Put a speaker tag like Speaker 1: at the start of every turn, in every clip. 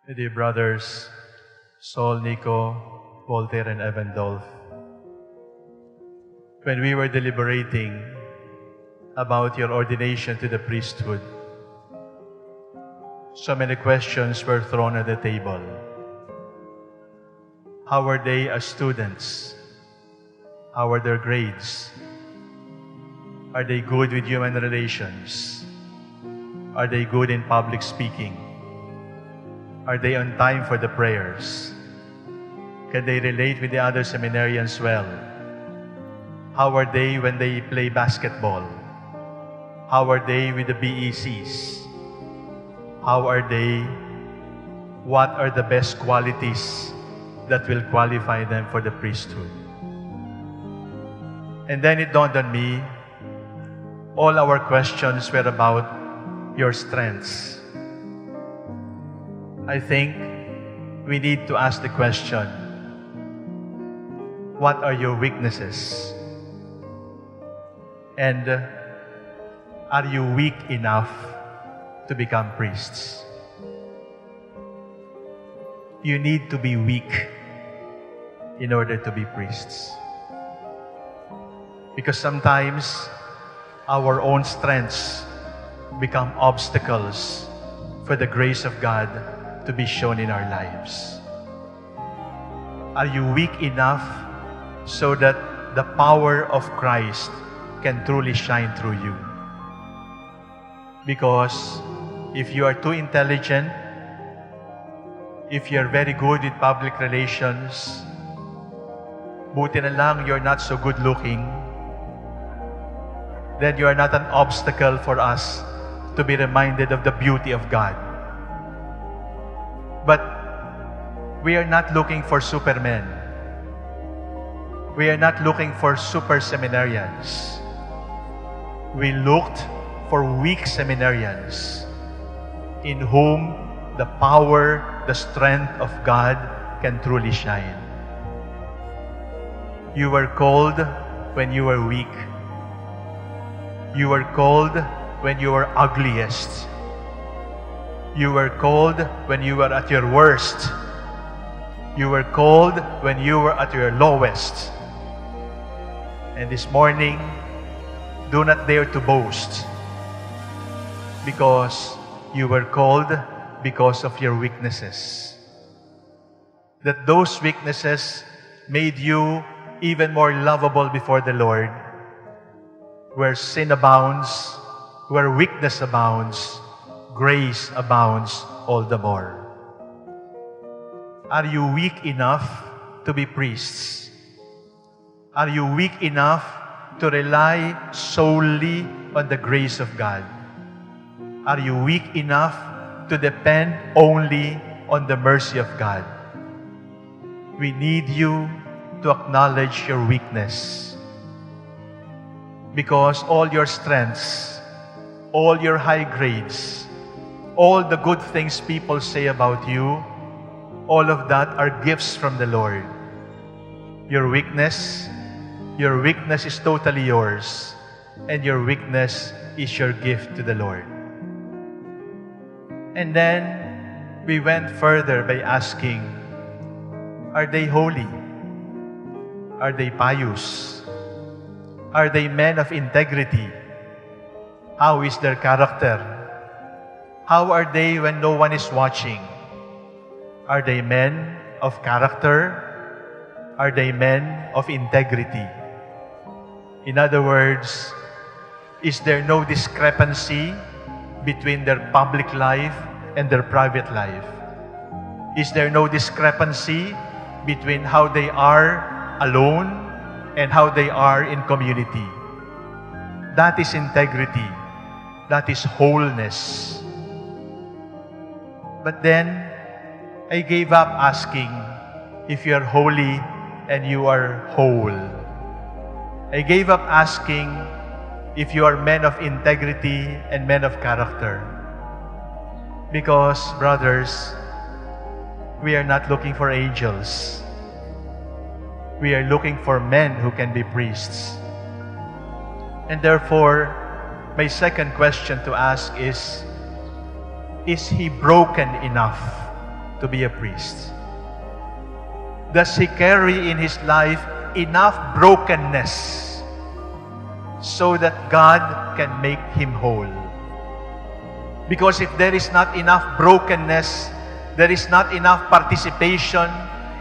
Speaker 1: My dear brothers, Saul, Nico, Voltaire, and Evan Dolph, when we were deliberating about your ordination to the priesthood, so many questions were thrown at the table. How were they as students? How are their grades? Are they good with human relations? Are they good in public speaking? Are they on time for the prayers? Can they relate with the other seminarians well? How are they when they play basketball? How are they with the BECs? How are they? What are the best qualities that will qualify them for the priesthood? And then it dawned on me, all our questions were about your strengths. I think we need to ask the question, what are your weaknesses? And are you weak enough to become priests? You need to be weak in order to be priests. Because sometimes our own strengths become obstacles for the grace of God to be shown in our lives. Are you weak enough so that the power of Christ can truly shine through you? Because if you are too intelligent, if you're very good with public relations, buti na lang you're not so good looking, then you are not an obstacle for us to be reminded of the beauty of God. But we are not looking for supermen. We are not looking for super seminarians. We looked for weak seminarians in whom the power, the strength of God can truly shine. You were called when you were weak. You were called when you were ugliest. You were called when you were at your worst. You were called when you were at your lowest. And this morning, do not dare to boast, because you were called because of your weaknesses. That those weaknesses made you even more lovable before the Lord. Where sin abounds, where weakness abounds, grace abounds all the more. Are you weak enough to be priests? Are you weak enough to rely solely on the grace of God? Are you weak enough to depend only on the mercy of God? We need you to acknowledge your weakness. Because all your strengths, all your high grades, all the good things people say about you, all of that are gifts from the Lord. Your weakness is totally yours, and your weakness is your gift to the Lord. And then we went further by asking, are they holy? Are they pious? Are they men of integrity? How is their character? How are they when no one is watching? Are they men of character? Are they men of integrity? In other words, is there no discrepancy between their public life and their private life? Is there no discrepancy between how they are alone and how they are in community? That is integrity. That is wholeness. But then, I gave up asking if you are holy and you are whole. I gave up asking if you are men of integrity and men of character. Because, brothers, we are not looking for angels. We are looking for men who can be priests. And therefore, my second question to ask is he broken enough to be a priest? Does he carry in his life enough brokenness so that God can make him whole? Because if there is not enough brokenness, there is not enough participation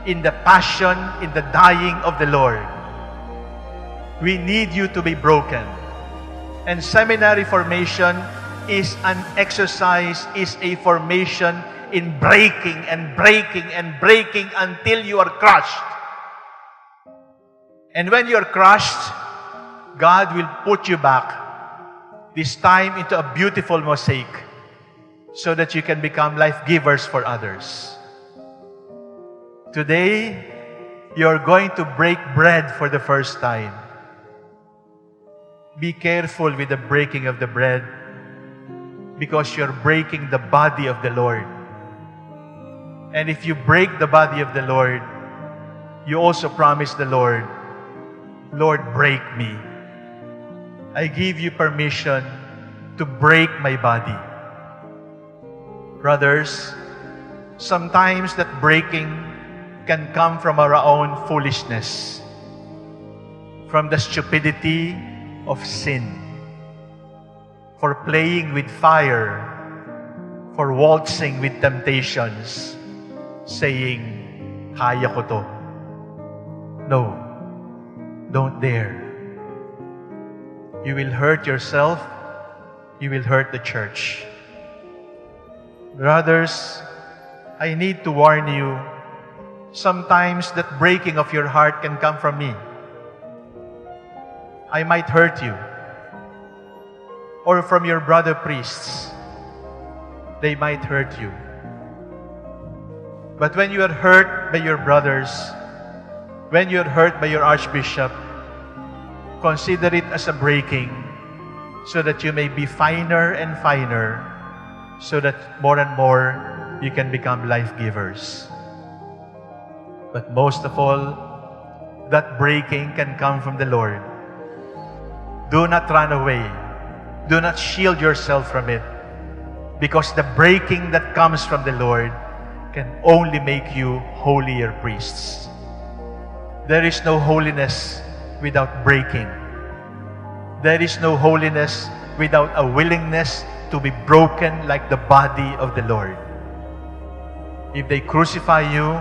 Speaker 1: in the passion, in the dying of the Lord. We need you to be broken. And seminary formation is an exercise, is a formation in breaking and breaking and breaking until you are crushed. And when you are crushed, God will put you back, this time into a beautiful mosaic, so that you can become life givers for others. Today, you're going to break bread for the first time. Be careful with the breaking of the bread, because you're breaking the body of the Lord. And if you break the body of the Lord, you also promise the Lord, Lord, break me. I give you permission to break my body. Brothers, sometimes that breaking can come from our own foolishness, from the stupidity of sin, for playing with fire, for waltzing with temptations, saying, kaya ko to. No, don't dare. You will hurt yourself, you will hurt the church. Brothers, I need to warn you, sometimes that breaking of your heart can come from me. I might hurt you. Or from your brother priests. They might hurt you. But when you are hurt by your brothers, when you are hurt by your archbishop, consider it as a breaking, so that you may be finer and finer, so that more and more you can become life givers. But most of all, that breaking can come from the Lord. Do not run away. Do not shield yourself from it, because the breaking that comes from the Lord can only make you holier priests. There is no holiness without breaking. There is no holiness without a willingness to be broken like the body of the Lord. If they crucify you,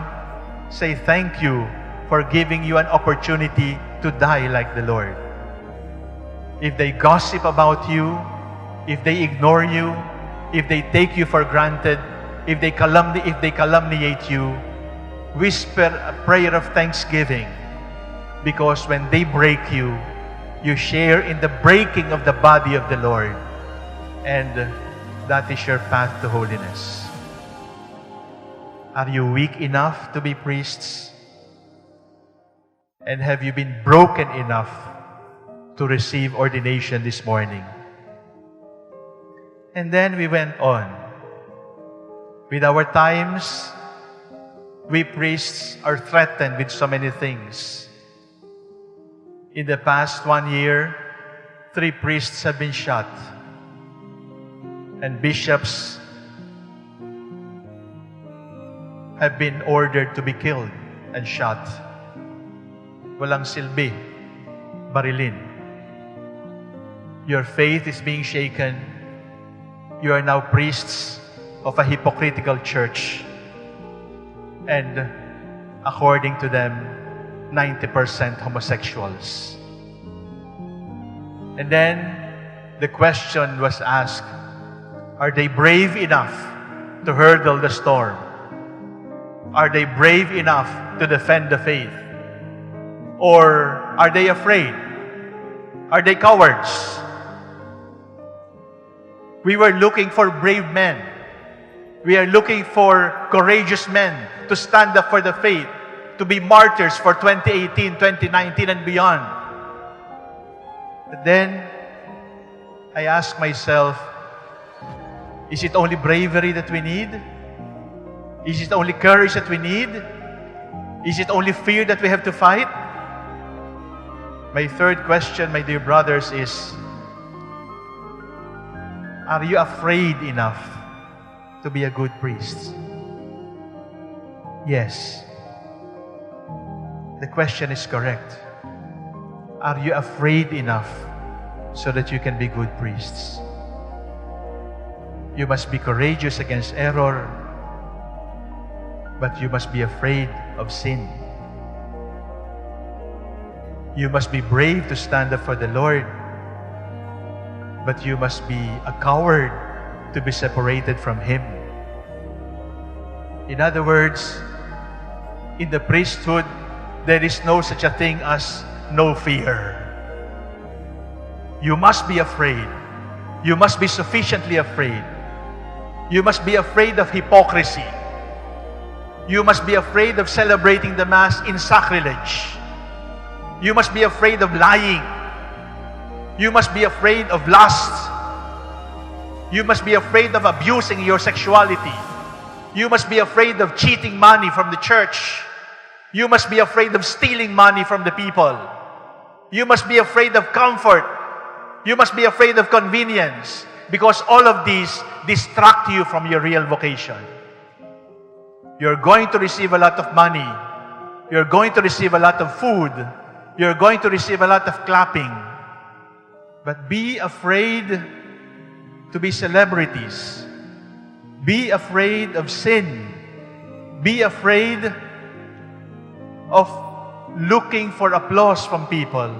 Speaker 1: say thank you for giving you an opportunity to die like the Lord. If they gossip about you, if they ignore you, if they take you for granted, if they calumniate you, whisper a prayer of thanksgiving, because when they break you, you share in the breaking of the body of the Lord, and that is your path to holiness. Are you weak enough to be priests? And have you been broken enough to receive ordination this morning? And then we went on. With our times, we priests are threatened with so many things. In the past 1 year, 3 priests have been shot. And bishops have been ordered to be killed and shot. Walang silbi, barilin. Your faith is being shaken. You are now priests of a hypocritical church. And according to them, 90% homosexuals. And then the question was asked, are they brave enough to hurdle the storm? Are they brave enough to defend the faith? Or are they afraid? Are they cowards? We were looking for brave men. We are looking for courageous men to stand up for the faith, to be martyrs for 2018, 2019, and beyond. But then, I ask myself, is it only bravery that we need? Is it only courage that we need? Is it only fear that we have to fight? My third question, my dear brothers, is, are you afraid enough to be a good priest? Yes. The question is correct. Are you afraid enough so that you can be good priests? You must be courageous against error, but you must be afraid of sin. You must be brave to stand up for the Lord, but you must be a coward to be separated from Him. In other words, in the priesthood, there is no such a thing as no fear. You must be afraid. You must be sufficiently afraid. You must be afraid of hypocrisy. You must be afraid of celebrating the Mass in sacrilege. You must be afraid of lying. You must be afraid of lust. You must be afraid of abusing your sexuality. You must be afraid of cheating money from the church. You must be afraid of stealing money from the people. You must be afraid of comfort. You must be afraid of convenience, because all of these distract you from your real vocation. You're going to receive a lot of money. You're going to receive a lot of food. You're going to receive a lot of clapping. But be afraid to be celebrities. Be afraid of sin. Be afraid of looking for applause from people.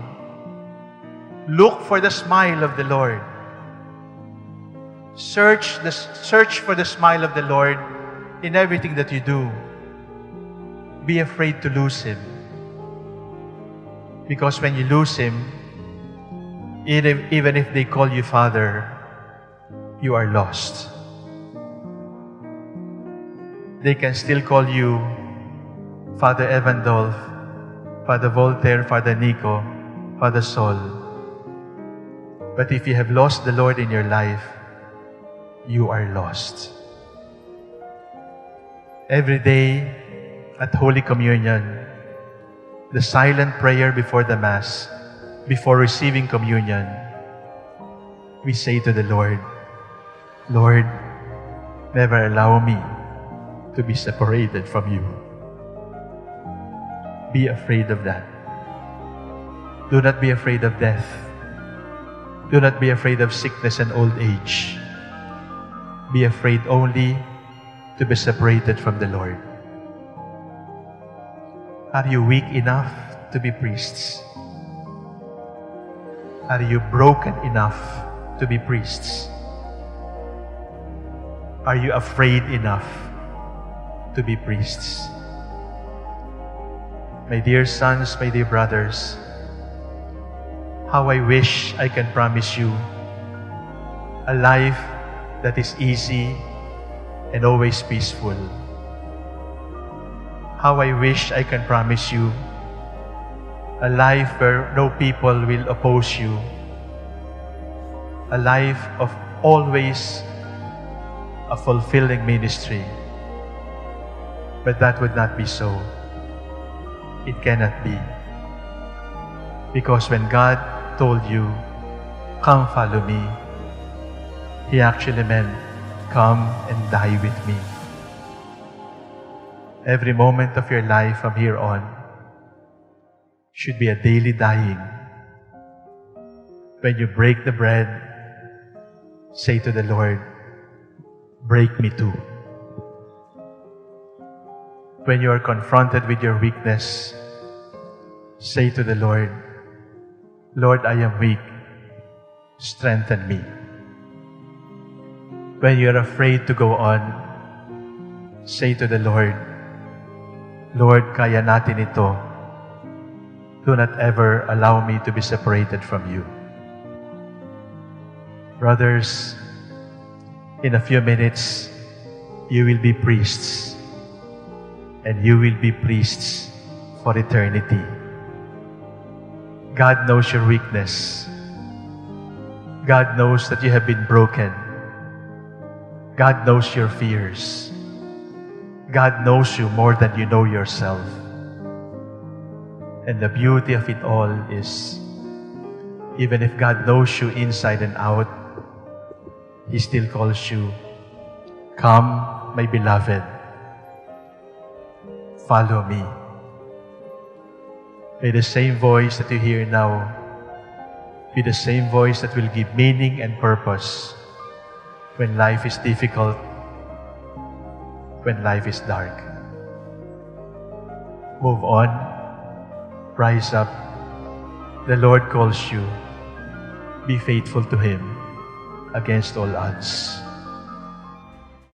Speaker 1: Look for the smile of the Lord. Search for the smile of the Lord in everything that you do. Be afraid to lose Him. Because when you lose Him, even if they call you Father, you are lost. They can still call you Father Evandolph, Father Voltaire, Father Nico, Father Sol. But if you have lost the Lord in your life, you are lost. Every day at Holy Communion, the silent prayer before the Mass, before receiving communion, we say to the Lord, Lord, never allow me to be separated from you. Be afraid of that. Do not be afraid of death. Do not be afraid of sickness and old age. Be afraid only to be separated from the Lord. Are you weak enough to be priests? Are you broken enough to be priests? Are you afraid enough to be priests? My dear sons, my dear brothers, how I wish I can promise you a life that is easy and always peaceful. How I wish I can promise you a life where no people will oppose you. A life of always a fulfilling ministry. But that would not be so. It cannot be. Because when God told you, come follow me, He actually meant, come and die with me. Every moment of your life from here on should be a daily dying. When you break the bread, say to the Lord, break me too. When you are confronted with your weakness, say to the Lord, Lord, I am weak. Strengthen me. When you are afraid to go on, say to the Lord, Lord, kaya natin ito. Do not ever allow me to be separated from you. Brothers, in a few minutes, you will be priests. And you will be priests for eternity. God knows your weakness. God knows that you have been broken. God knows your fears. God knows you more than you know yourself. And the beauty of it all is, even if God knows you inside and out, He still calls you, come, my beloved. follow me. May the same voice that you hear now be the same voice that will give meaning and purpose when life is difficult, when life is dark. Move on, rise up. The Lord calls you. Be faithful to Him against all odds.